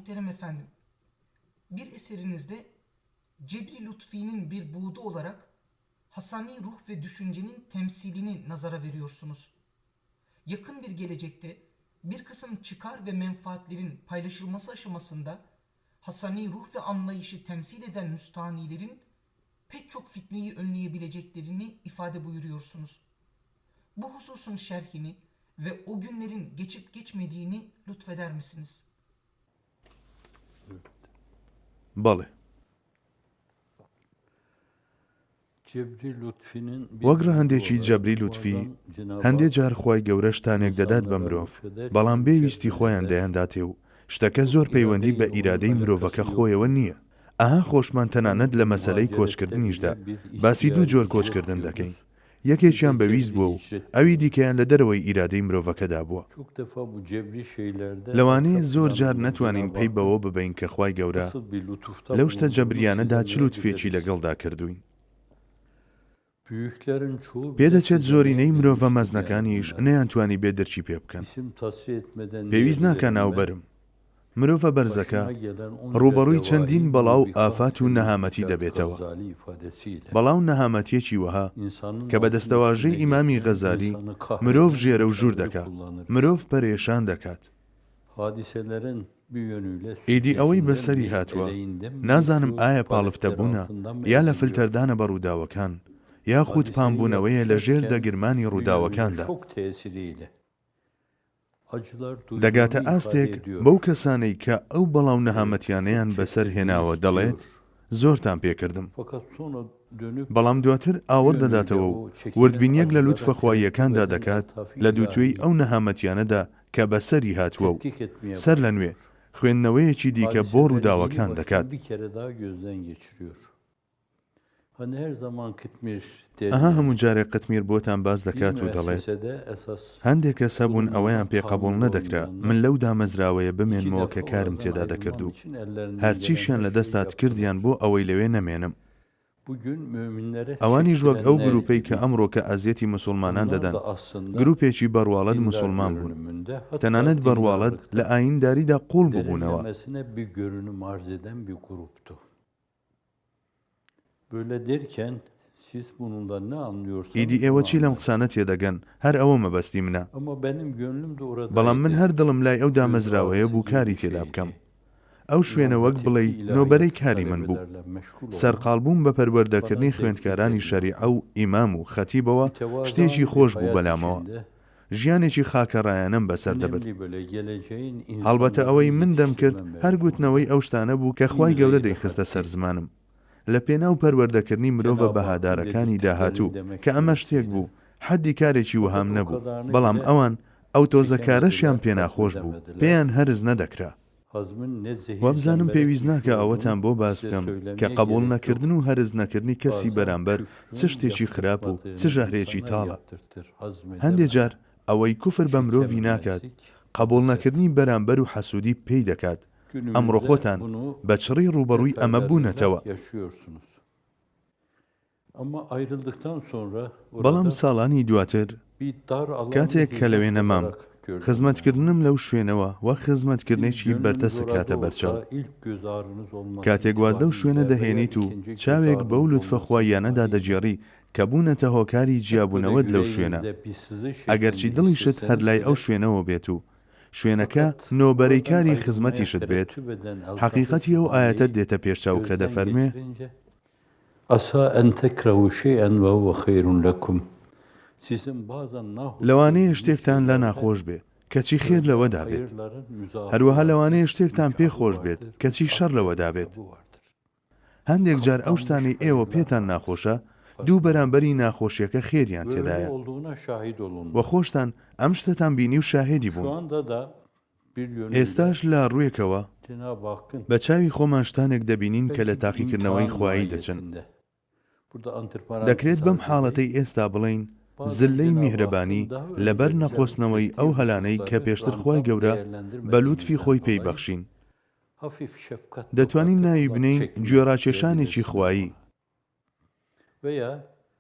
Muhterem efendim, bir eserinizde Cebri Lütfi'nin bir buğdu olarak Hasani ruh ve düşüncenin temsilini nazara veriyorsunuz. Yakın bir gelecekte bir kısım çıkar ve menfaatlerin paylaşılması aşamasında Hasani ruh ve anlayışı temsil eden müstahnilerin pek çok fitneyi önleyebileceklerini ifade buyuruyorsunuz. Bu hususun şerhini ve o günlerin geçip geçmediğini lütfeder misiniz? بەڵێ وەگرە هەندێکی جەبری لوتفی هەندێک جار خۆی گەورە شتانێک دەدات بە مرۆڤ بەڵام بێویستی خۆیان دەیانداتێ و شتەکە زۆر پەیوەندی بە ئیرادەی مرۆڤەکە خۆیەوە نییە. ئەها خۆشمان تەنانەت لە مەسەلەی کۆچکردنیشدا باسی دوو جۆر کۆچکردن دەکەین. یەکێکیان بەویست بووە و ئەوی دیکەیان لە دەرەوەی ئیرادەی مرۆڤەکەدا بووە. لەوانەیە زۆر جار نەتوانین پێی بەوە ببین کە خوای گەورە لەو شتە جەبریانەدا چ لوتفێکی لەگەڵدا کردوین. پێدەچێت زۆرینەی مرۆڤە مەزنەکانیش نەیانتوانی بێ دەرچی پێ بکەن. پێویست ناکە ناوبەرم. مرۆڤە بەرزەکە ڕوبەڕووی چەندین بەڵاو ئافات و نەهامەتی دەبێتەوە. بەڵاو نەهامەتیەکی وەها کە بە دەستەواژەی ئیمامی غەزالی مرۆڤ ژێرە و ژوور دەکات، مرۆڤ پەرێشان دەکات. ئیدی ئەوەی بەسەری هاتووە نازانم ئایا پاڵفتە بوونە یا لە فلتەردانە بە ڕووداوەکان یاخود پامبوونەوەیە لە ژێر دەگرمانی ڕووداوەکاندا. دەگاتە ئاستێک بەو کەسانەی کە ئەو بەڵاو نەهامەتیانەیان بەسەر هێناوە دەڵێت زۆرتان پێکردم. بەڵام دواتر ئاوەڕ دەداتەوە و وردبینیەک لە لوتفە خواییەکاندا دەکات لە دووتوێی ئەو نەهامەتیانەدا کە بەسەری هاتووە و سەر لە نوێ خوێندنەوەیەکی دیکە بۆ ڕووداوەکان دەکات. ئەها هەموو جارێک قتمیر بۆتان باز دەکات و دەڵێت هەندێک کەس هەبوون ئەوەیان پێقەبوڵ نەدەکرا من لەو دامەزراوەیە بمێنمەوە کە کارم تێدا دەکرد و هەرچیشیان لە دەستات کردیان بۆ ئەوەی لەوێ نەمێنم. ئەوانیش وەک ئەو گروپەی کە ئەمڕۆ کە ئەزیەتی موسڵمانان دەدەن گروپێکی بەڕواڵەت موسڵمان بوون، تەنانەت بەڕواڵەت لە ئاینداریدا قوڵ ببوونەوە. ئیدی ئێوە چی لەم قسانە تێدەگەن؟ هەر ئەوە مەبەستی منە. بەڵام من هەر دڵم لای ئەو دامەزراوەیە بوو کاری تێدا بکەم. ئەو شوێنە وەک بڵێ نۆبەرەی کاری من بوو. سەرقاڵبووم بە پەروەردەکردنی خوێندکارانی شەریعە و ئیمام و خەتیبەوە شتێکی خۆش بوو بەلامەوە. ژیانێکی خاکەڕایانەم بەسەر دەبێت. هەڵبەتە ئەوەی من دەم کرد هەر گوتنەوەی ئەو شتانە بوو کە خوای گەورە دەیخستە سەر زمانم. لە پێناو پەروەردەکردنی مرۆڤە بەهادارەکانی داهاتوو کە ئەمە شتێک بوو حەدی کارێکی وەهام نەبوو، بەڵام ئەوان ئەو تۆزەکارەشیان پێناخۆش بوو، پێیان هەرز نەدەکرا. وەبزانم پێویست ناکە ئەوەتان بۆ باس بکەم کە قبوڵ نەکردن و هەرز نەکردنی کەسی بەرامبەر چ شتێکی خراپ و چ ژەهرێکی تاڵە. هەندێک جار ئەوەی کوفر بە مرۆڤی ناکات قبوڵ نەکردنی بەرامبەر و حەسوودی پێی دەکات. ئەمڕۆ خۆتان بە چڕی ڕوبەڕووی ئەمە بوونەتەوە. بەڵام ساڵانی دواتر کاتێک کە لەوێ نەمام خزمەتکردنم لەو شوێنەوە وە خزمەتکردنێکی بەردەست کاتە بەرچاو. کاتێک گوازدە و شوێنە دەهێنیت و چاوێک بەو لوتفە خواییانەدا دەجێڕی کە بوونەتە هۆکاری جیابوونەوەت لەو شوێنە، ئەگەرچی دڵیشت هەر لای ئەو شوێنەوە بێت و شوێنەکە نۆبەرەی کاری خزمەتیشت بێت، حەقیقەتی ئەو ئاەتە دێتە پێشچاو کە دەفەرمێ لەوانەیە شتێکتان لە ناخۆش بێت کەچی خێر لەوەدا بێت، هەروەها لەوانەیە شتێکتان پێخۆش بێت کەچی شەڕ لەوەدا بێت. هەندێک جار ئەو شتانی ئێوە پێتان ناخۆشە دوو بەرامبەری ناخۆشیەکە خێریان تێدایە وە خۆشتان ئەم شتتان بینی و شاهێدی بوون. ئێستاش لە ڕوویەکەوە بە چاوی خۆمان شتانێک دەبینین کە لە تاقیکردنەوەی خوایی دەچن. دەکرێت بەم حاڵەتەی ئێستا بڵین زلەی میهرەبانی لەبەر نەخۆستنەوەی ئەو هەلانەی کە پێشتر خوای گەورە بە لوتفی خۆی پێی بەخشین. دەتوانین ناوی بنین گوێڕاکێشانێکی خوایی،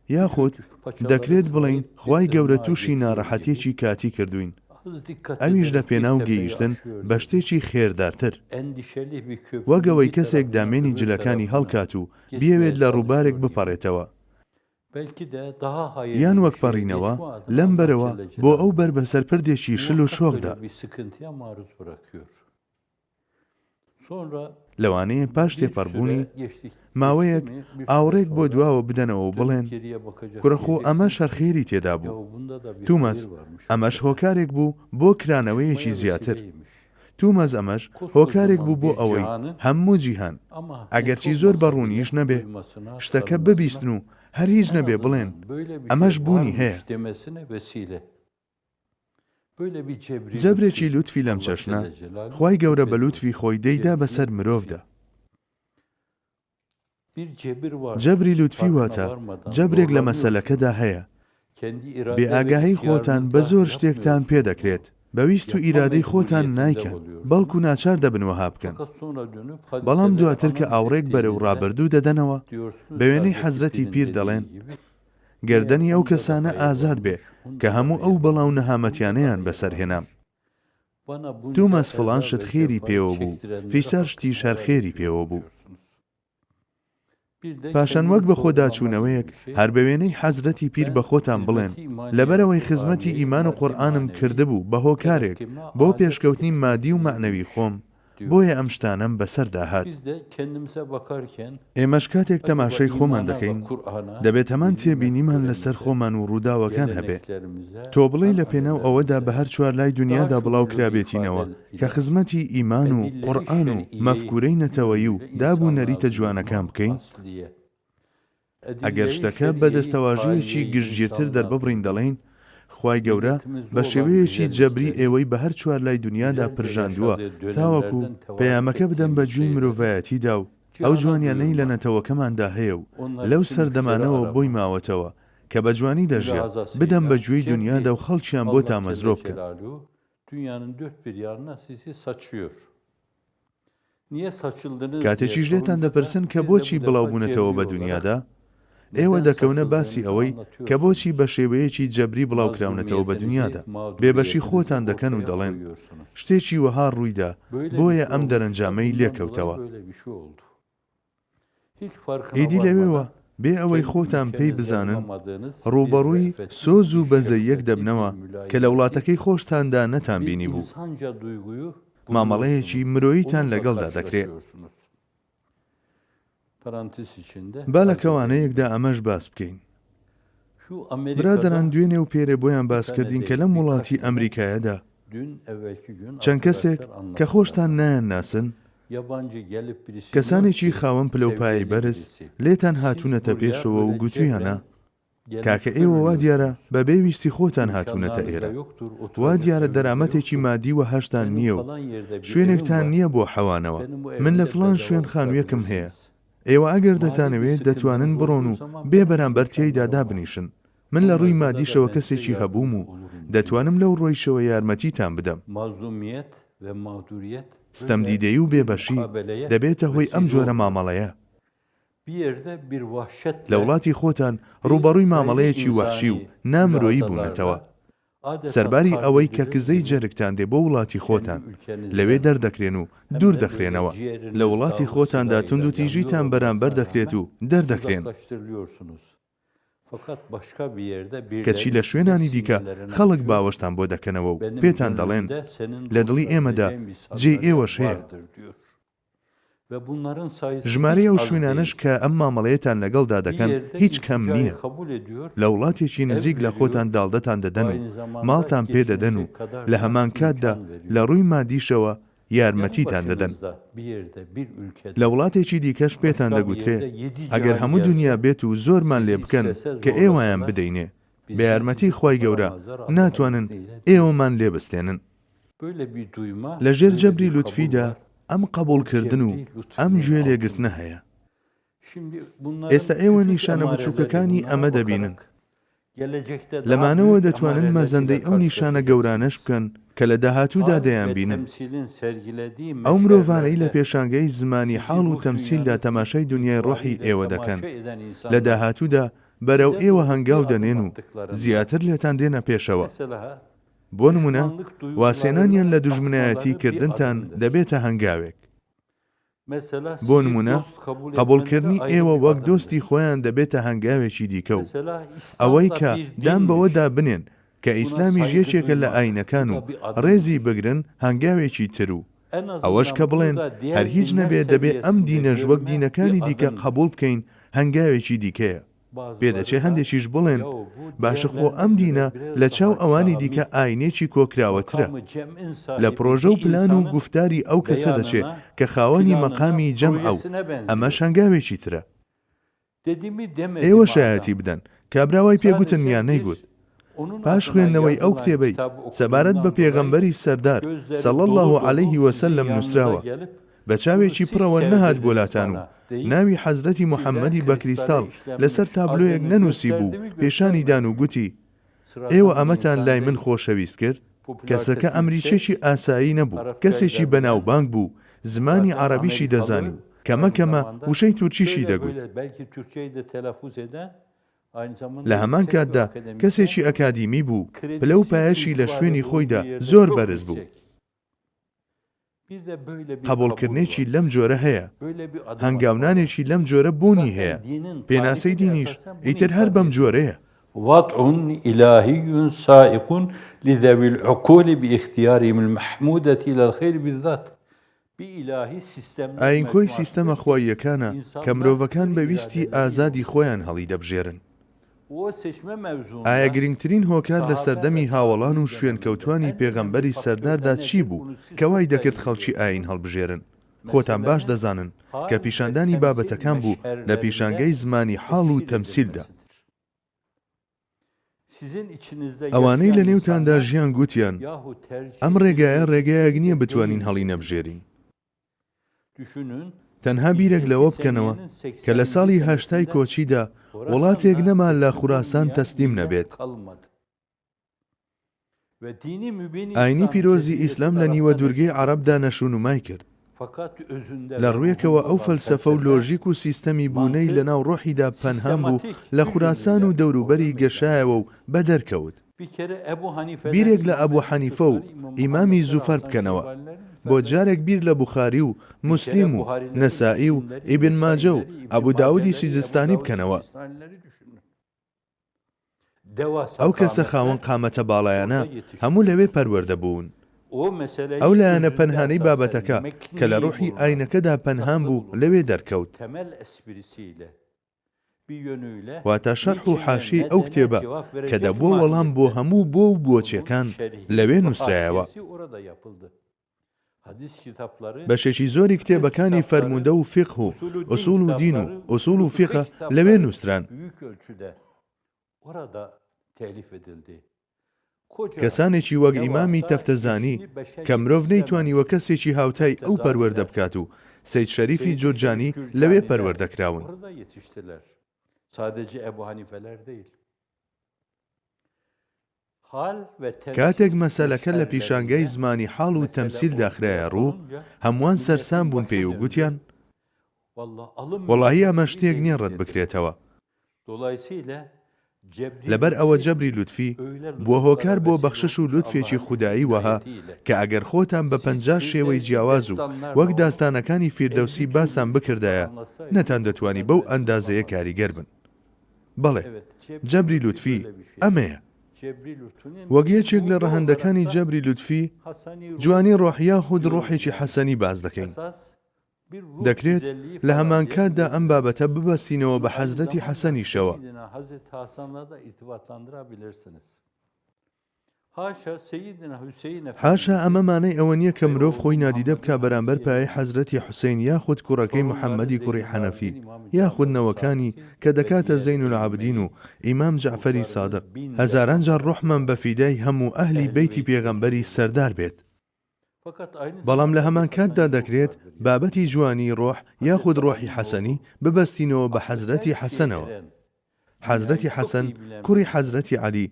یاخود دەکرێت بڵین خوای گەورە تووشی ناڕەحەتیەکی کاتی کردوین ئەویش لە پێناو گەیشتن بە شتێکی خێردارتر وەگەوەی کەسێک دامێنی جلەکانی هەڵکات و بیەوێت لە ڕووبارێک بپەڕێتەوە یان وەک پەڕینەوە لەم بەرەوە بۆ ئەو بەر بەسەر پردێکی شل و شۆخدا لەوانەیە پاش تێپەڕبوونی ماوەیەک ئاوڕێک بۆ دواوە بدەنەوە و بڵێن کوڕەخۆ ئەمە شەرخێری تێدا بوو تومەس ئەمەش هۆکارێک بوو بۆ کرانەوەیەکی زیاتر تومەز ئەمەش هۆکارێک بوو بۆ ئەوەی هەموو جیهان ئەگەرچی زۆر بەڕوونیش نەبێ شتەکە ببیستن و هەر هیچ نەبێ بڵێن ئەمەش بوونی هەیە جەبرێکی لوتفی لەم چەشنە خوای گەورە بە لوتفی خۆی دەیدا بەسەر مرۆڤدا جەبری لوتفی واتە جەبرێک لە مەسەلەکەدا هەیە بێ ئاگاهی خۆتان بە زۆر شتێکتان پێدەکرێت بەویست و ئیرادەی خۆتان نایکەن بەڵکو ناچار دەبنەوە بکەن بەڵام دواتر کە ئاوڕێک بەرەو ڕابردوو دەدەنەوە بە وێنەی حەزرەتی پیر دەڵێن گردنی ئەو کەسانە ئازاد بێ کە هەموو ئەو بەڵاو نەهامەتیانەیان بەسەرهێنام تومەس فڵان شت خێری پێوە بوو فیسار شتی شەر خێری پێوە بوو پاشان وەک بە خۆداچوونەوەیەک هەر بە وێنەی حەزرەتی پیر بە خۆتان بڵێن لەبەرەوەی خزمەتی ئیمان و قورئانم کردبوو بە هۆکارێک بۆ پێشکەوتنی مادی و معنەوی خۆم بۆیە ئەم شتانەم بەسەردا هات ئێمەش کاتێک تەماشای خۆمان دەکەین دەبێت هەمان تێبینیمان لەسەر خۆمان و ڕووداوەکان هەبێت تۆ بڵێ لە پێناو ئەوەدا بە هەر چوار لای دنیادا بڵاو کرابێتینەوە کە خزمەتی ئیمان و قورئان و مەفکورەی نەتەوەیی و دابوو نەریتە جوانەکان بکەین ئەگەر شتەکە بە دەستەواژەیەکی گشتگیرتر دەرببڕین دەڵێن خوای گەورە بە شێوەیەکی جەبری ئێوەی بە هەر چوار لای دنیادا پرژاندووە تاوەکو پەیامەکە بدەن بە گوێی مرۆڤایەتیدا و ئەو جوانیانەی لە نەتەوەکەماندا هەیە و لەو سەردەمانەوە بۆی ماوەتەوە کە بە جوانی دەژیا بدەن بە گوێی دنیادا و خەڵکیان بۆ تامەزرۆ بکەن کاتێکیش لێتان دەپرسن کە بۆچی بڵاو بوونەتەوە بە دنیادا ئێوە دەکەونە باسی ئەوەی کە بۆچی بە شێوەیەکی جەبری بڵاوکراونەتەوە بە دنیادا بێبەشی خۆتان دەکەن و دەڵێن شتێکی وەها ڕوویدا بۆیە ئەم دەرەنجامەی لێکەوتەوە ئیدی لەوێوە بێ ئەوەی خۆتان پێی بزانن ڕوبەڕووی سۆز و بەزەیەک دەبنەوە کە لە وڵاتەکەی خۆشتاندا نەتان بینی بوو مامەڵەیەکی مرۆییتان لەگەڵدا دەکرێت با لە کەوانەیەکدا ئەمەش باس بکەین برادەران دوێنێ و پێرێ بۆیان باسکردین کە لەم وڵاتی ئەمریکایەدا چەند کەسێک کە خۆشتان نایان ناسن کەسانێکی خاوەن پلەپایی بەرز لێتان هاتوونەتە پێشەوە و گوتویانە کاکە ئێوە وا دیارە بە بێویستی خۆتان هاتوونەتە ئێرە وا دیارە دەرامەتێکی مادی وە هەشتان نییە و شوێنێکتان نییە بۆ حەوانەوە من لە فڵان شوێن خانوویەکم هەیە ئێوە ئەگەر دەتانەوێت دەتوانن بڕۆن و بێ بەرامبەر تێیدا دابنیشن من لە ڕووی مادیشەوە کەسێکی هەبووم و دەتوانم لەو ڕۆیشەوە یارمەتیتان بدەم ستەمدیدەیی و بێبەشی دەبێتە هۆی ئەم جۆرە مامەڵەیە لە وڵاتی خۆتان ڕوبەڕووی مامەڵەیەکی وەحشی و نامرۆیی بوونەتەوە سەرباری ئەوەی کە کزەی جەرگتان دێ بۆ وڵاتی خۆتان لەوێ دەردەکرێن و دوور دەخرێنەوە لە وڵاتی خۆتاندا تونند و تیژیتان بەرامبەر دەکرێت و دەردەکرێن کەچی لە شوێنانی دیکە خەڵک باوەشتان بۆ دەکەنەوە و پێتان دەڵێن لە دڵی ئێمەدا جێ ئێوەش هەیە ژمارە ئەو شوێنانش کە ئەم مامەڵەیەتان لەگەڵدا دەکەن هیچ کەم نییە لە وڵاتێکی نزیک لە خۆتان داڵدەتان دەدەن و ماڵتان پێدەدەن و لە هەمان کاتدا لە ڕووی مادیشەوە یارمەتیتان دەدەن لە وڵاتێکی دیکەش پێتان دەگوترێ ئەگەر هەموو دنیا بێت و زۆرمان لێ بکەن کە ئێوەیان بدەینێ بە یارمەتی خوای گەورە ناتوانن ئێوەمان لێ بستێنن لە ژێر جەبری لوتفیدا ئەم قبولکردن و ئەم گوێ لێگرتنە هەیە ئێستا ئێوە نیشانە بچووکەکانی ئەمە دەبینن لەمانەوە دەتوانن مەزەندەی ئەو نیشانە گەورانەش بکەن کە لە داهاتوودا دەیان بینن ئەو مرۆڤانەی لە پێشانگەی زمانی حاڵ و تەمسیلدا تەماشای دنیای ڕۆحی ئێوە دەکەن لە داهاتوودا بەرەو ئێوە هەنگاو دەنێن و زیاتر لێتان دێنە پێشەوە بۆ نمونە واسێنانیان لە دوژمنایەتی کردنتان دەبێتە هەنگاوێک. بۆ نمونە قبولکردنی ئێوە وەک دۆستی خۆیان دەبێتە هەنگاوێکی دیکە و ئەوەی کە دام بەوەدا بنێن کە ئیسلامی یەکێکە لە ئاینەکان و ڕێزی بگرن هەنگاوێکی تر و ئەوەش کە بڵێن هەر هیچ نەبێت دەبێت ئەم دینەش وەک دینەکانی دیکە قبول بکەین هەنگاوێکی دیکەیە. پێدەچێ هەندێکیش بڵێن باشە خۆ ئەم دینە لە چاو ئەوانی دیکە ئاینێکی کۆکراوەترە. لە پرۆژە و پلان و گفتاری ئەو کەسە دەچێت کە خاوەنی مەقامی جەمع و ئەمەش هەنگاوێکی ترە. ئێوە شایەتی بدەن کابراوای پێگوتن یان نەیگوت. پاش خوێندنەوەی ئەو کتێبەی سەبارەت بە پێغەمبەری سەردار صلی الله علیه وسلم نووسراوە بە چاوێکی پڕەوە نەهات بۆلاتان و ناوی حەزرەتی محەممەدی بە کریستاڵ لەسەر تابلۆیەک نەنووسی بوو پێشانی دان و گوتی ئێوە ئەمەتان لای من خۆشەویست کرد. کەسەکە ئەمریکێکی ئاسایی نەبوو، کەسێکی بەناوبانگ بوو، زمانی عەرەبیشی دەزانی، کەمە وشەی تورکیشی دەگوت. لە هەمان کاتدا کەسێکی ئەکادیمی بوو، پلە و پایەشی لە شوێنی خۆیدا زۆر بەرز بوو. قبولکردنێکی لەم جۆرە هەیە، هەنگاونانێکی لەم جۆرە بوونی هەیە. پێناسەی دینیش ئیتر هەر بەم جۆرەیە. وضع إلهي سائق لذوي العقول باختيارهم المحمودة إلى الخير بالذات. ئاینکۆی سیستەمە خواییەکانە کە مرۆڤەکان بەویستی ئازادی خۆیان هەڵی دەبژێرن. ئایا گرنگترین هۆکار لە سەردەمی هاوڵان و شوێنکەوتوانی پێغەمبەری سەرداردا چی بوو کە وای دەکرد خەڵکی ئاین هەڵبژێرن؟ خۆتان باش دەزانن کە پیشاندانی بابەتەکان بوو لە پیشانگەی زمانی حاڵ و تەمسیلدا. ئەوانەی لە نێوتاندا ژیان گوتیان ئەم ڕێگایە ڕێگایەک نییە بتوانین هەڵی نەبژێرین. تەنها بیرێک لەوە بکەنەوە کە لە ساڵی هەشتای کۆچیدا وڵاتێک نەمان لە خوراسان تەسلیم نەبێت. ئاینی پیرۆزی ئیسلام لە نیوە دوورگەی عەرەبدا نەشونومای کرد. لە ڕوویەکەوە ئەو فەلسەفە و لۆژیک و سیستەمی بوونەی لە ناو ڕۆحیدا پەنهان بوو لە خوراسان و دەوروبەری گەشایەوە و بەدەرکەوت. بیرێک لە ئەبوو حەنیفە و ئیمامی زوفەر بکەنەوە، بۆ جارێک بیر لە بوخاری و موسلیم و نەسائی و ئیبن ماجە و ئەبوو داودی سیجستانی بکەنەوە. ئەو کەسە خاوەن قامەتە باڵایانە هەموو لەوێ پەروەردە بوون. ئەو لایەنە پەنهانەی بابەتەکە کە لە ڕوحی ئاینەکەدا پەنهان بوو لەوێ دەرکەوت. واتە شەرح و حاشی ئەو کتێبە کە دەبووە وەڵام بۆ هەموو بۆ و بۆچیەکان لەوێ نووسرایەوە. بەشێکی زۆری کتێبەکانی فەرموودە و فیقه و ئوسوڵ و دین و ئوسوڵ و فیقە لەوێ نووسران. کەسانێکی وەک ئیمامی تەفتەزانی کە مرۆڤ نەیتوانیوە کەسێکی هاوتای ئەو پەروەردە بکات و سەید شەریفی جورجانی لەوێ پەروەردەکراون. کاتێک مەسەلەکە لە پیشانگای زمانی حاڵ و تەمسیل داخرایە ڕوو، هەمووان سەرسام بوون پێی و گوتیان وەڵاهی ئەمە شتێک نییە ڕەت بکرێتەوە. لەبەر ئەوە جەبری لوتفی بووە هۆکار بۆ بەخشش و لوتفێکی خودایی وەها کە ئەگەر خۆتان بە 50 شێوەی جیاواز و وەک داستانەکانی فیردەوسی باستان بکردایە نەتان دەتوانی بەو ئەندازەیە کاریگەر بن. بەڵێ جەبری لوتفی ئەمەیە. وەک یەکێک لە ڕەهەندەکانی جەبری لوتفی جوانی ڕۆحیا خود ڕۆحێکی حەسەنی باز دەکەین. دەکرێت لە هەمان کاتدا ئەم بابەتە ببەستینەوە بە حەزرەتی حەسەنیشەوە. حاشا ئەمە مانای ئەوە نییە کە مرۆڤ خۆی نادیدە بکە بەرامبەر پایەی حەزرەتی حوسێن یاخود کوڕەکەی محەممەدی کوڕی حەنەفی یاخود نەوەکانی کە دەکاتە زەین العابدین و ئیمام جەعفەری سادق. هەزاران جار ڕۆحمان بە فیدای هەموو ئەهلی بەیتی پێغەمبەری سەردار بێت. بەڵام لە هەمان کاتدا دەکرێت بابەتی جوانی ڕۆح یاخود ڕۆحی حەسەنی ببەستینەوە بە حەزرەتی حەسەنەوە. حەزرەتی حەسەن کوڕی حەزرەتی عەلی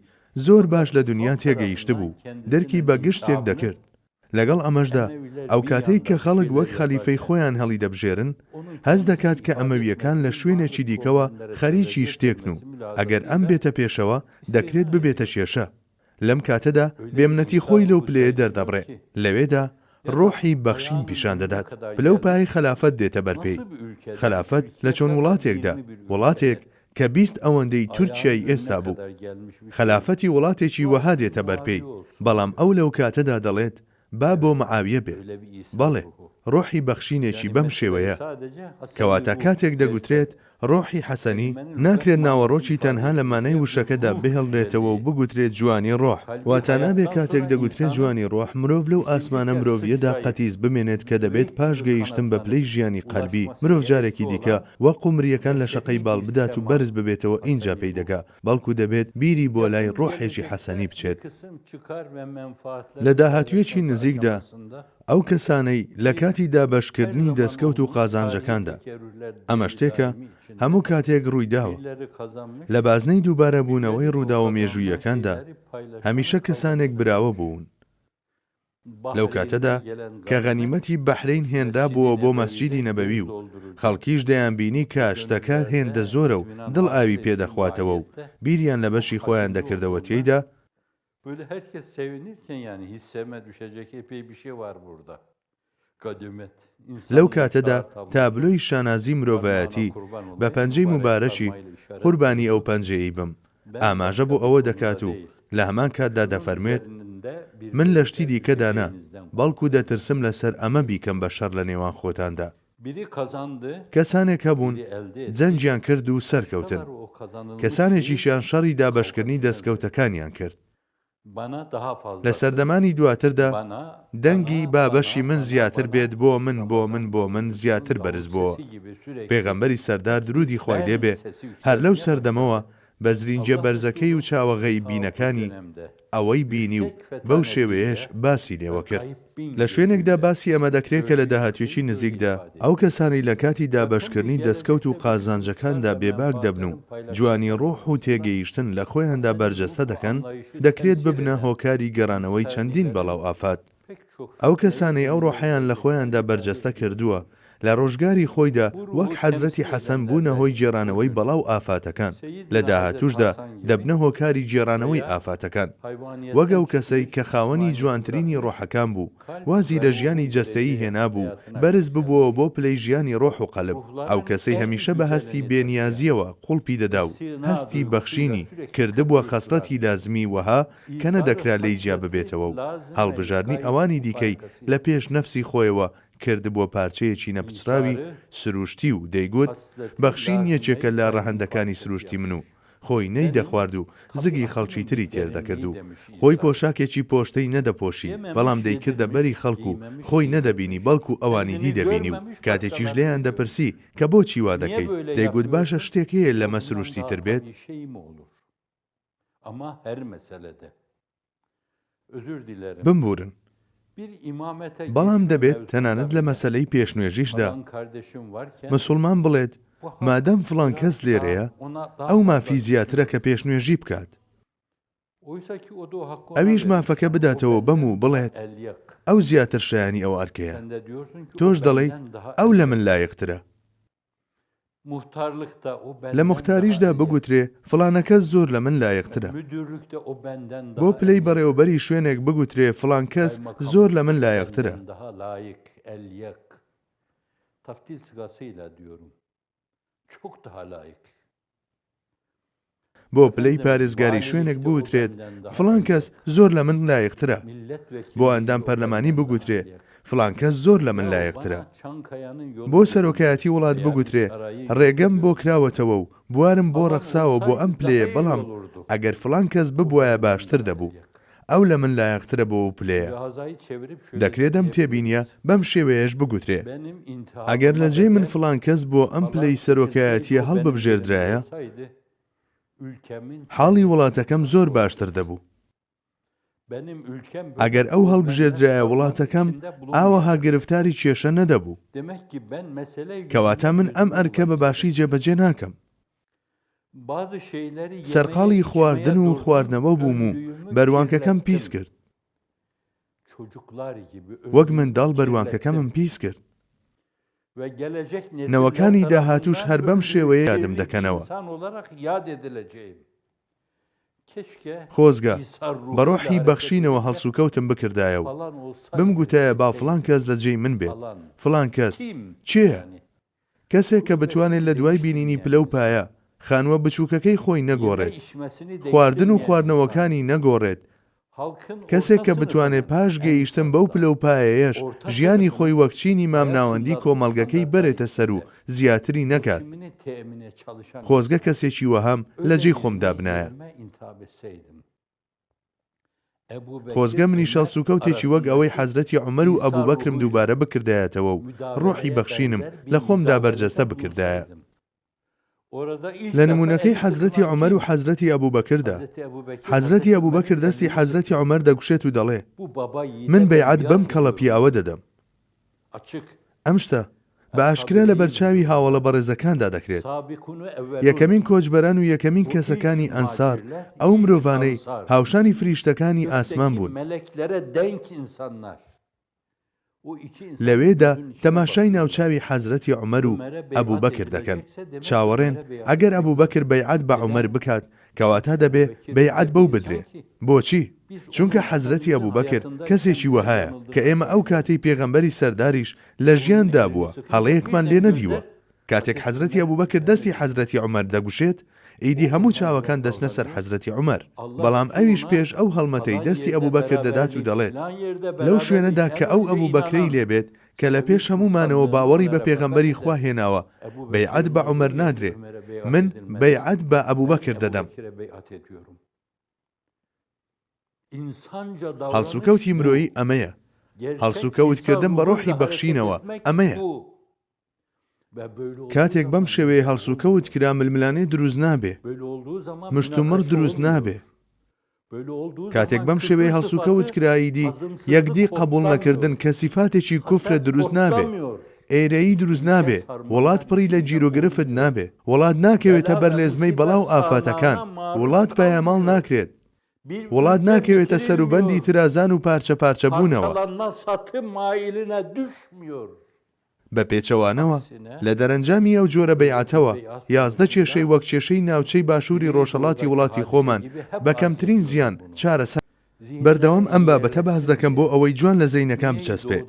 زۆر باش لە دنیا تێگەیشت بوو، دەرکی بە گشتێک دەکرد. لەگەڵ ئەمەشدا ئەو کاتەی کە خەڵک وەک خەلیفەی خۆیان هەڵی دەبژێرن، هەز دەکات کە ئەمەویەکان لە شوێنێکی دیکەوە خەریکی شتێکن و ئەگەر ئەم بێتە پێشەوە دەکرێت ببێتە کێشە. لەم کاتەدا بێمنەتی خۆی لەو پلەیە دەردەبڕێ لەوێدا ڕۆحی بەخشین پیشان دەدات پلە و پای خلافەت دێتە بەرپێی خلافەت لە چۆن وڵاتێکدا وڵاتێک کە 20 ئەوەندەی تورکیای ئێستا بوو خلافەتی وڵاتێکی وەها دێتە بەرپێی بەڵام ئەو لەو کاتەدا دەڵێت با بۆ مەعاویە بێ بەڵێ ڕۆحی بەخشینێکی بەم شێوەیە کەواتە کاتێک دەگوترێت ڕۆحی حەسەنی ناکرێت ناوەڕۆکی تەنها لە مانای وشەکەدا بهێڵرێتەوە و بگوترێت جوانی ڕۆح واتە نابێت کاتێک دەگوترێت جوانی ڕۆح مرۆڤ لەو ئاسمانە مرۆڤیەدا قەتیز بمێنێت کە دەبێت پاش گەیشتن بە پلەی ژیانی قەلبی مرۆڤ جارێکی دیکە وە قومریەکان لە شەقەی باڵ بدات و بەرز ببێتەوە اینجا پێی دەگا بەڵکو دەبێت بیری بۆ لای ڕۆحێکی حەسەنی بچێت لە داهاتوێکی نزیکدا ئەو کەسانەی لە کاتی دابەشکردنی دەستکەوت و قازانجەکاندا ئەمە شتێکە هەموو کاتێک ڕوویداوە لە بازنەی دووبارە بوونەوەی ڕووداوە مێژوویەکاندا هەمیشە کەسانێک براوە بوون لەو کاتەدا کە غەنیمەتی بەحرین هێنرا بووە بۆ مەسجیدی نەبەوی و خەڵکیش دەیان بینی کە شتەکە هێندە زۆرە و دڵ ئاوی پێدەخواتەوە و بیریان لە بەشی خۆیان دەکردەوە تێیدا Böyle herkes sevinirken yani hisseme düşecek epey bir şey var burada. Kadimet. لەو کاتەدا تابلۆی شانازی مرۆڤایەتی بە پەنجەی مبارەکی قوربانی ئەو پەنجەیی بم ئاماژە بۆ ئەوە دەکات و لە هەمان کاتدا دەفەرمێت من لە شتی دیکەدانا بەڵکو دەترسم لەسەر ئەمە بیکەم بە شەڕ لە نێوان خۆتاندا کەسانێک هەبوون جەنگیان کرد و سەرکەوتن کەسانێکیشیان شەڕی دابەشکردنی دەستکەوتەکانیان کرد لە سەردەمانی دواتردا دەنگی بابەشی من زیاتر بێت بۆ من زیاتر بەرز بووە پێغەمبەری سەردار درودی خوای لێبێ هەر لەو سەردەمەوە بە زرینجە بەرزەکەی و چاوەغەی بینەکانی ئەوەی بینی و بەو شێوەیەش باسی لێوە کرد لە شوێنێکدا باسی ئەمە دەکرێت کە لە داهاتوێکی نزیکدا ئەو کەسانی لە کاتی دابەشکردنی دەستکەوت و قازانجەکاندا بێباک دەبن و جوانی ڕۆح و تێگەیشتن لە خۆیاندا بەرجەستە دەکەن دەکرێت ببنە هۆکاری گەڕانەوەی چەندین بەڵاو ئافات ئەو کەسانەی ئەو ڕۆحیان لە خۆیاندا بەرجەستە کردووە لە ڕۆژگاری خۆیدا وەک حەزرەتی حەسەن بوونە هۆی جێڕانەوەی بەڵاو ئافاتەکان لە داهاتوشدا دەبنە هۆکاری جێڕانەوەی ئافاتەکان وەک ئەو کەسەی کە خاوەنی جوانترینی ڕۆحەکان بوو وازی لە ژیانی جەستەیی هێنا بوو بەرز ببووە بۆ پلەی ژیانی ڕۆح و قەلب ئەو کەسەی هەمیشە بە هەستی بێنیازیەوە قوڵپی دەدا و هەستی بەخشینی کردبووە خەسڵەتی لازمی وەها کە نەدەکرا لەی جیا ببێتەوە و هەڵبژاردننی ئەوانی دیکەی لە پێش نەفسی خۆیەوە کردبووە پارچەیەکی نەپچراوی سروشتی و دەیگوت بەخشین یەکێکە لە ڕەهەندەکانی سروشتی من و خۆی نەی دەخوارد و زگی خەڵکی تری تێردەکرد و خۆی پۆشاکێکی پۆشتەی نەدەپۆشی بەڵام دەیکردە بەری خەڵکو و خۆی نەدەبینی بەڵکو ئەوانی دی دەبینی و کاتێکیش لێیان دەپرسی کە بۆچی وا دەکەیت دەیگوت باشە شتێک هەیە لەمە سروشتی تر بێت بمبورن بەڵام دەبێت تەنانەت لە مەسەلەی پێشنوێژیشدا مسلمان بڵێت مادەم فڵان کەس لێرەیە ئەو مافی زیاترە کە پێشنوێژی بکات ئەویش مافەکە بداتەوە بەم و بڵێت ئەو زیاتر شایانی ئەو ئەرکەیە تۆش دەڵێیت ئەو لە من لایەقترە لە مختاریشدا بگوترێ فڵانەکە زۆر لە من لایەقترە بۆ پلەی بەڕێوەبەری شوێنێک بگوترێ فڵان کەس زۆر لە من لایەقترە بۆ پلەی پارێزگاری شوێنێک بوترێت فڵان کەس زۆر لە من لایەقترە بۆ ئەندام پەرلەمانی بگوترێ فڵان کەس زۆر لە من لایەقترە بۆ سەرۆکایەتی وڵات بگوترێ ڕێگەم بۆ کراوەتەوە و بوارم بۆ ڕەخساوە بۆ ئەم پلەیە بەڵام ئەگەر فڵان کەس ببوایە باشتر دەبوو ئەو لە من لایەقترە بۆ ئەو پلەیە دەکرێت ئەم تێبینیە بەم شێوەیەش بگوترێ ئەگەر لە جێی من فڵان کەس بۆ ئەم پلەی سەرۆکایەتیە هەڵببژێردرایە حاڵی وڵاتەکەم زۆر باشتر دەبوو ئەگەر ئەو هەڵبژێردرایە وڵاتەکەم ئاوەها گرفتاری کێشە نەدەبوو کەواتە من ئەم ئەرکە بە باشی جێبەجێ ناکەم سەرقاڵی خواردن و خواردنەوە بووم و بەروانکەکەم پیس کرد وەک منداڵ بەروانکەکەمم پیس کرد نەوەکانی داهاتوش هەر بەم شێوەیە یادم دەکەنەوە خۆزگە بەڕۆحی بەخشینەوە هەڵسوکەوتم بکردایە و بم گوتایە با فڵان کەس لە جێی من بێت فڵان کەس چێە؟ کەسێک کە بتوانێت لە دوای بینینی پلە و پایە خانووە بچووکەکەی خۆی نەگۆڕێت خواردن و خواردنەوەکانی نەگۆڕێت کەسێک کە بتوانێت پاش گەیشتن بەو پلە و پایەیەش ژیانی خۆی وەک چینی مامناوەندی کۆمەڵگەکەی بەرێتە سەر و زیاتری نەکات خۆزگە کەسێکی وەهام لە جێی خۆمدا بنایە خۆزگە منی شەڵسوکەوتێکی وەک ئەوەی حەزرەتی عومەر و ئەبوبەکرم دووبارە بکردایەتەوە و ڕۆحی بەخشینم لە خۆمدا بەرجەستە بکردایە لە نمونونەکەی حەزرەتی عومەر و حەزرەتی ئەبوبەکردا حەزرەتی ئەبوبەکر دەستی حەزرەتی عومەر دەگوشێت و دەڵێ من بەیعەت بەم کەڵە پیاوە دەدەم ئەم شتە بە ئاشکرا لە بەرچاوی هاوڵە بەڕێزەکاندا دەکرێت یەکەمین کۆچبەران و یەکەمین کەسەکانی ئەنسار ئەو مرۆڤانەی هاوشانی فریشتەکانی ئاسمان بوون لەوێدا تەماشای ناوچاوی حەزرەتی عومەر و ئەبوبەکر دەکەن چاوەڕێن ئەگەر ئەبوبەکر بەیعەت بە عومەر بکات کەواتە دەبێ بەیعەت بەو بدرێ بۆچی؟ چونکە حەزرەتی ئەبوبەکر کەسێکی وەهایە کە ئێمە ئەو کاتەی پێغەمبەری سەرداریش لە ژیاندا بووە هەڵەیەکمان لێ نەدیوە کاتێک حەزرەتی ئەبوبەکر دەستی حەزرەتی عومەر دەگوشێت ئیدی هەموو چاوەکان دەچنە سەر حەزرەتی عومەر بەڵام ئەویش پێش ئەو هەڵمەتەی دەستی ئەبوبەکر دەدات و دەڵێت لەو شوێنەدا کە ئەو ئەبوبەکرەی لێبێت کە لە پێش هەمومانەوە باوەڕی بە پێغەمبەری خوا هێناوە بەیعەت بە عومەر نادرێ من بەیعەت بە ئەبوبەکر دەدەم هەڵسوکەوتی مرۆیی ئەمەیە هەڵسوکەوتکردن بە ڕۆحی بەخشینەوە ئەمەیە کاتێک بەم شێوەیە هەڵسوکەوت کرا ململانێ دروست نابێ مشتومڕ دروست نابێ کاتێک بەم شێوەیە هەڵسوکەوت کراییدی یەکدی قبول نەکردن کە سیفاتێکی کوفرە دروست نابێ ئێرەیی دروست نابێ وڵات پڕی لە جیرۆگرفت نابێ وڵات ناکەوێتە بەرلێزمەی بەڵاو ئافاتەکان وڵات پایەماڵ ناکرێت وڵات ناکەوێتە سەروبەندی ترازان و پارچە پارچە بوونەوە بە پێچەوانەوە لە دەرەنجامی ئەو جۆرە بەیعەتەوە 11 کێشەی وەک کێشەی ناوچەی باشووری ڕۆژهەڵاتی وڵاتی خۆمان بە کەمترین زیان چارەسەر بەردەوام ئەم بابەتە باز دەکەم بۆ ئەوەی جوان لە زەینەکان بچەسپێ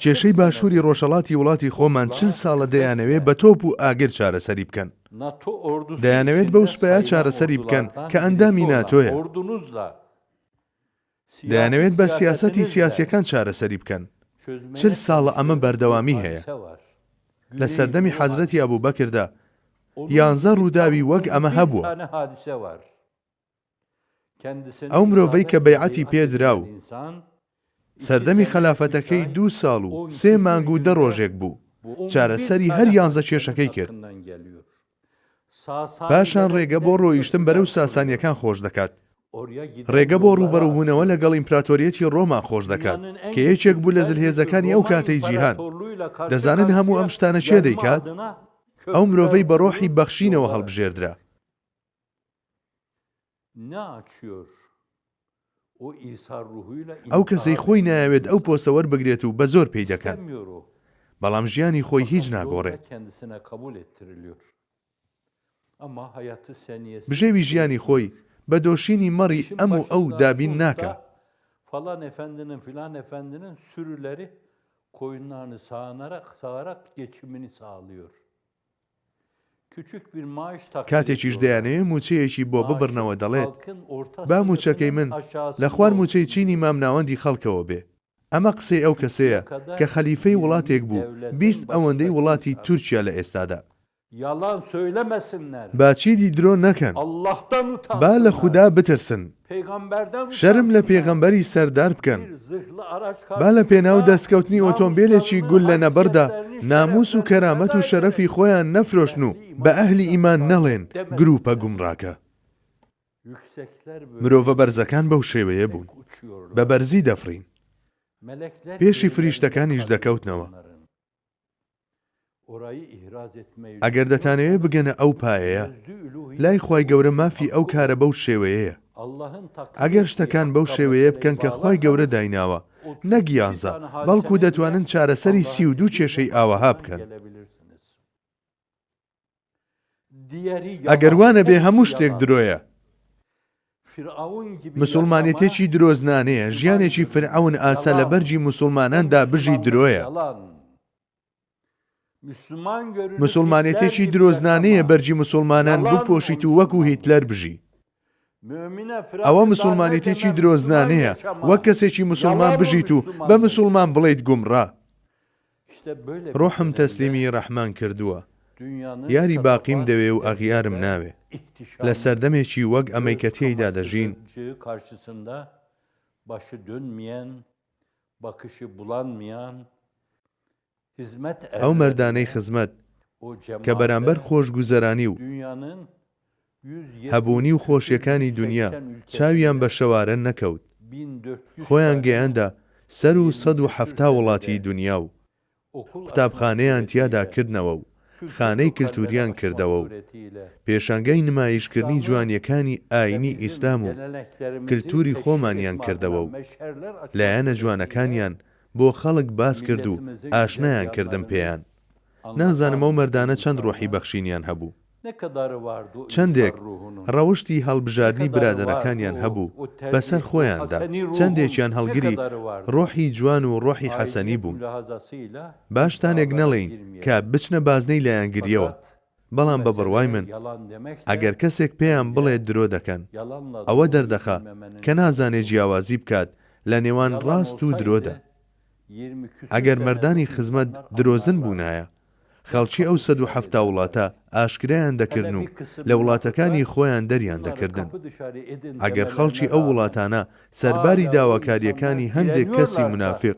کێشەی باشووری ڕۆژهەڵاتی وڵاتی خۆمان 40 ساڵە دەیانەوێت بە تۆپ و ئاگر چارەسەری بکەن دەیانەوێت بەو سوپایە چارەسەری بکەن کە ئەندامی ناتۆیە دەیانەوێت بە سیاسەتی سیاسیەکان چارەسەری بکەن 40 ساڵە ئەمە بەردەوامی هەیە لە سەردەمی حەزرەتی ئەبوبەکردا 11 ڕووداوی وەک ئەمە هەبووە ئەو مرۆڤەی کە بەیعەتی پێدرا و سەردەمی خەلافەتەکەی 2 ساڵ و 3 مانگ و 10 ڕۆژێک بوو چارەسەری هەر 11 کێشەکەی کرد پاشان ڕێگە بۆ ڕۆیشتن بەرەو ساسانیەکان خۆش دەکات ڕێگە بۆ ڕوبەڕووبوونەوە لەگەڵ ئیمپراتۆریەتی ڕۆما خۆش دەکات کە یەکێک بوو لە زلهێزەکانی ئەو کاتەی جیهان دەزانن هەموو ئەم شتانە چێ دەیکات ئەو مرۆڤەی بە ڕۆحی بەخشینەوە هەڵبژێردرا ئەو کەسەی خۆی نایەوێت ئەو پۆستە وەربگرێت و بە زۆر پێی دەکەن بەڵام ژیانی خۆی هیچ ناگۆڕێت بژێوی ژیانی خۆی بە دۆشینی مەڕی ئەم و ئەو دابین ناکە کاتێکیش دەیانەوێت موچەیەکی بۆ ببڕنەوە دەڵێت با موچەکەی من لە خوار موچەی چینی مامناوەندی خەڵکەوە بێ ئەمە قسەی ئەو کەسەیە کە خەلیفەی وڵاتێک بوو 20 ئەوەندەی وڵاتی تورکیا لە ئێستادا باچیدی درۆ نەکەن با لە خوددا بترسن شەرم لە پێغەمبەری سەردار بکەن با لە پێناو دەستکەوتنی ئۆتۆمبیلێکی گول لە نەبەردا ناموس و کەرامەت و شەرەفی خۆیان نەفرۆشن و بە ئەهلی ئیمان نەڵێن گروپە گومڕاکە مرۆڤە بەرزەکان بەو شێوەیە بوون بە بەرزی دەفرین پێشی فریشتەکانیش دەکەوتنەوە ئەگەر دەتانەوێت بگەنە ئەو پایەیە لای خوای گەورە مافی ئەو کارە بەو شێوەیەیە ئەگەر شتەکان بەو شێوەیە بکەن کە خوای گەورە دایناوە نەگیانزە بەڵکو دەتوانن چارەسەری 32 کێشەی ئاوەها بکەن ئەگەر وانە بێ هەموو شتێک درۆیە مسلمانێتێکی درۆزنانەیە ژیانێکی فرعون ئاسا لە بەرجی مسلماناندا بژی درۆیە مسلمانێتێکی درۆزنانەیە بەرجی مسلمانان بپۆشیت و وەکو هیتلەر بژی ئەوە مسلمانێتێکی درۆزنانەیە وەک کەسێکی مسلمان بژیت و بە مسلمان بڵێیت گومڕا ڕۆحم تەسلیمی ڕەحمان کردووە یاری باقیم دەوێ و ئەغیارم ناوێ لە سەردەمێکی وەک ئەمەی کە تێیدا دەژین ئەو مەردانەی خزمەت کە بەرامبەر خۆشگوزەرانی و هەبوونی و خۆشیەکانی دنیا چاویان بە شەوارە نەکەوت خۆیان گەیاندا سەر و 170 وڵاتی دنیا و قوتابخانەیان تیادا کردنەوە و خانەی کللتوریان کردەوە و پێشانگای نمایشکردنی جوانیەکانی ئاینی ئیسلام و کللتوری خۆمانیان کردەوە و لایەنە جوانەکانیان بۆ خەڵک باس کرد و ئاشنایان کردم پێیان نازانم ئەو مەردانە چەند ڕۆحی بەخشینیان هەبوو چەندێک ڕەوشتی هەڵبژاردنی برادەرەکانیان هەبوو بەسەر خۆیاندا چەندێکیان هەڵگری ڕۆحی جوان و ڕۆحی حەسەنی بوون باشتانێک نەڵێین کە بچنە بازنەی لایەنگریەوە بەڵام بە بڕوای من ئەگەر کەسێک پێیان بڵێت درۆ دەکەن ئەوە دەردەخا کە نازانێت جیاوازی بکات لە نێوان ڕاست و درۆدا ئەگەر مەردانی خزمەت درۆزن بوونایە خەڵکی ئەو 170 وڵاتە ئاشکرایان دەکردن و لە وڵاتەکانی خۆیان دەریان دەکردن ئەگەر خەڵکی ئەو وڵاتانە سەرباری داواکاریەکانی هەندێک کەسی منافق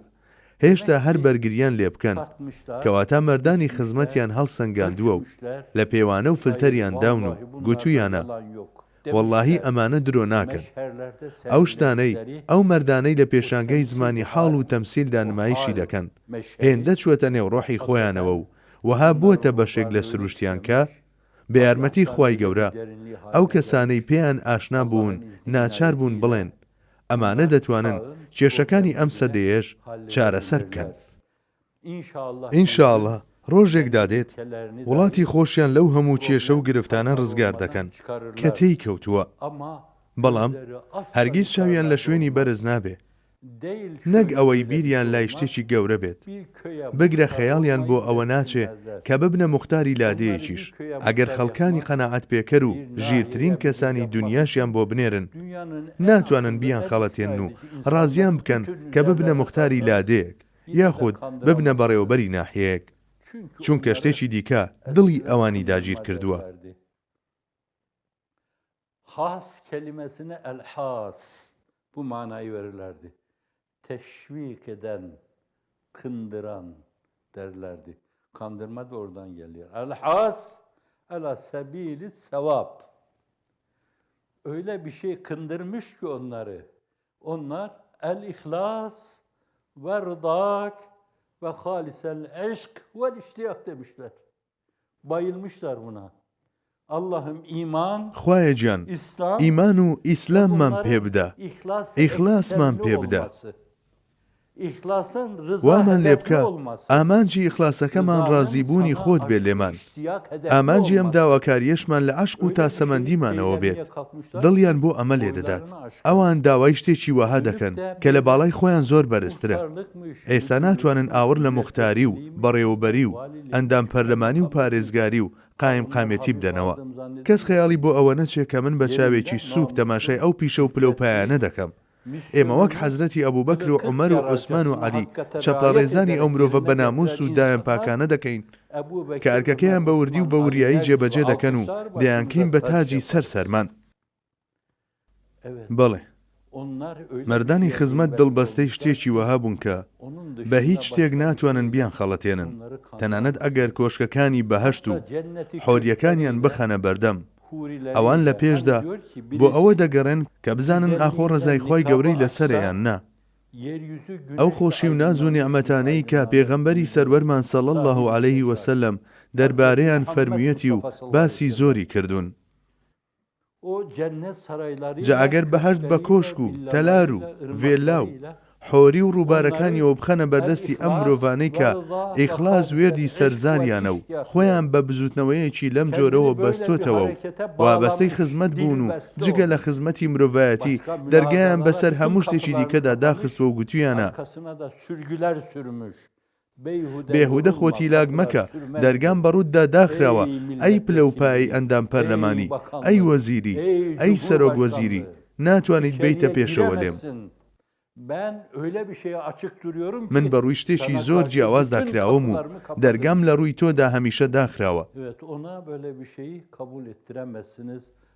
هێشتا هەر بەرگریان لێ بکەن کەواتە مەردانی خزمەتیان هەڵسەنگاندووە و لە پێوانە و فلتەریان داون و گوتویانە واللهی ئەمانە درۆ ناکەن ئەو شتانەی ئەو مەردانەی لە پێشانگەی زمانی حاڵ و تەمسیلدا نمایشی دەکەن هێندە چوەتە نێو ڕۆحی خۆیانەوە و وها بووەتە بەشێک لە سروشتیان کە بە یارمەتی خوای گەورە ئەو کەسانەی پێیان ئاشنا بوون ناچار بوون بڵێن ئەمانە دەتوانن کێشەکانی ئەم سەدەیەش چارەسەر بکەن ئینشاءڵڵا ڕۆژێک دادێت وڵاتی خۆشیان لەو هەموو کێشە و گرفتانە ڕزگار دەکەن کە تێی کەوتووە بەڵام هەرگیز چاویان لە شوێنی بەرز نابێ نەک ئەوەی بیریان لای شتێکی گەورە بێت بگرە خەیاڵیان بۆ ئەوە ناچێ کە ببنە مختاری لادەیەکیش ئەگەر خەڵکانی قەناعەت پێکەر و ژیرترین کەسانی دنیاشیان بۆ بنێرن ناتوانن بیان خەڵەتێن و ڕازیان بکەن کە ببنە مختاری لادەیەک یاخود ببنە بەڕێوەبەری ناحیەیەک چونکە شتێکی دیکە دڵی ئەوانی داگیر کردووە has kelimesine el-has bu manayı verirlerdi. Teşvik eden, kındıran derlerdi. Kandırma da oradan geliyor. El-has ala sebili sevap. Öyle bir şey kındırmış ki onları. Onlar el-ihlas ve rıdak ve halisel eşk ve iştiyak demişler. Bayılmışlar buna. Allah'ım iman, خوایە گیان ئیمان و ئیسلاممان پێ بدە ئیخلاسمان پێ بدە وامان لێ بکە ئامانجی ئیخلاسەکەمان ڕازیبوونی خۆت بێ لێمان ئامانجی ئەم داواکاریەشمان لە عەشق و تاسەمەندیمانەوە بێت دڵیان بۆ ئەمە لێ دەدات ئەوان داوای شتێکی وەها دەکەن کە لە باڵای خۆیان زۆر بەرزترە ئێستا ناتوانن ئاور لە موختاری و بەڕێوەبەری و ئەندام پەرلەمانی و پارێزگاری و قایم قامێتی بدەنەوە کەس خەیاڵی بۆ ئەوە نەچێت کە من بە چاوێکی سووک تەماشای ئەو پیشە و پلەپایانە دەکەم ئێمە وەک حەزرەتی ئەبوبەکر و عومەر و عوسمان و عەلی چەپڵە ڕێزانی ئەو مرۆڤە بە ناموس و دایان پاکانە دەکەین کە ئەرکەکەیان بە وردی و بە وریایی جێبەجێ دەکەن و دەیانکەین بە تاجی سەر سەرمان بەڵێ مەردانی خزمەت دڵبەستەی شتێکی وەها بوون کە بە هیچ شتێک ناتوانن بیان خەڵەتێنن تەنانەت ئەگەر کۆشکەکانی بەهەشت و حۆریەکانیان بخەنە بەردەم ئەوان لە پێشدا بۆ ئەوە دەگەڕێن کە بزانن ئاخۆ ڕزای خۆی گەورەی لەسەریان نا ئەو خۆشی و ناز و نیعمەتانەی کە پێغەمبەری سەروەرمان صلی الله علیه وسلم دەربارەیان فەرموویەتی و باسی زۆری کردوون جا ئەگەر بەهەشت بە کۆشک و تەلار و ڤێلا و حۆری و ڕووبارەکانیەوە بخەنە بەردەستی ئەم مرۆڤانەی کە ئیخلاس وێردی سەرزاریانە و خۆیان بە بزوتنەوەیەکی لەم جۆرەوە بەستۆتەوە و وابەستەی خزمەت بوون و جگە لە خزمەتی مرۆڤایەتی دەرگایان بەسەر هەموو شتێکی دیکەدا داخستوە و گوتویانە بێهودە خۆتی لاگ مەکە دەرگام بەڕووددا داخراوە ئەی پلەپایی ئەندام پەرلەمانی ئەی وەزیری ئەی سەرۆک وەزیری ناتوانیت بیتە پێشەوە لێم من بەڕووی شتێکی زۆر جیاواز داکراوم و دەرگام لە ڕووی تۆدا هەمیشە داخراوە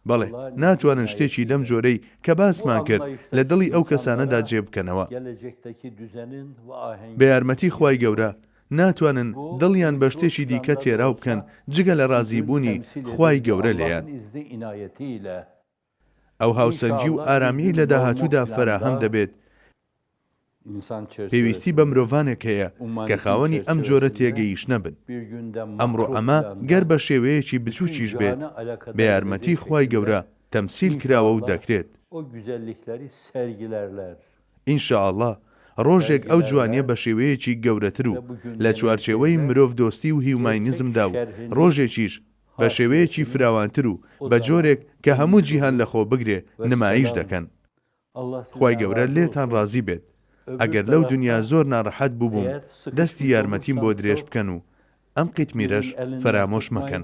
بەڵێ ناتوانن شتێکی لەم جۆرەی کە باسمان کرد لە دڵی ئەو کەسانەدا جێبکەنەوە بە یارمەتی خوای گەورە ناتوانن دڵیان بە شتێکی دیکە تێراو بکەن جگە لە ڕازیبوونی خوای گەورە لێیان ئەو هاوسەنگی و ئارامی لە داهاتوودا فەراهەم دەبێت پێویستی بە مرۆڤانێک هەیە کە خاوەنی ئەم جۆرە تێگەیشت نەبن ئەمڕۆ ئەمە گەر بە شێوەیەکی بچووکیش بێت بە یارمەتی خوای گەورە تەمسیل کراوە و دەکرێت ئینشاءالله ڕۆژێک ئەو جوانیە بە شێوەیەکی گەورەتر و لە چوارچێوەی مرۆڤ دۆستی و هیومانیزمدا و ڕۆژێکیش بە شێوەیەکی فراوانتر و بە جۆرێک کە هەموو جیهان لەخۆ بگرێ نمایش دەکەن خوای گەورە لێتان ڕازی بێت ئەگەر لەو دنیا زۆر ناڕەحەت بووبووم دەستی یارمەتیم بۆ درێژ بکەن و ئەم قیتمیرەش فەرامۆش مەکەن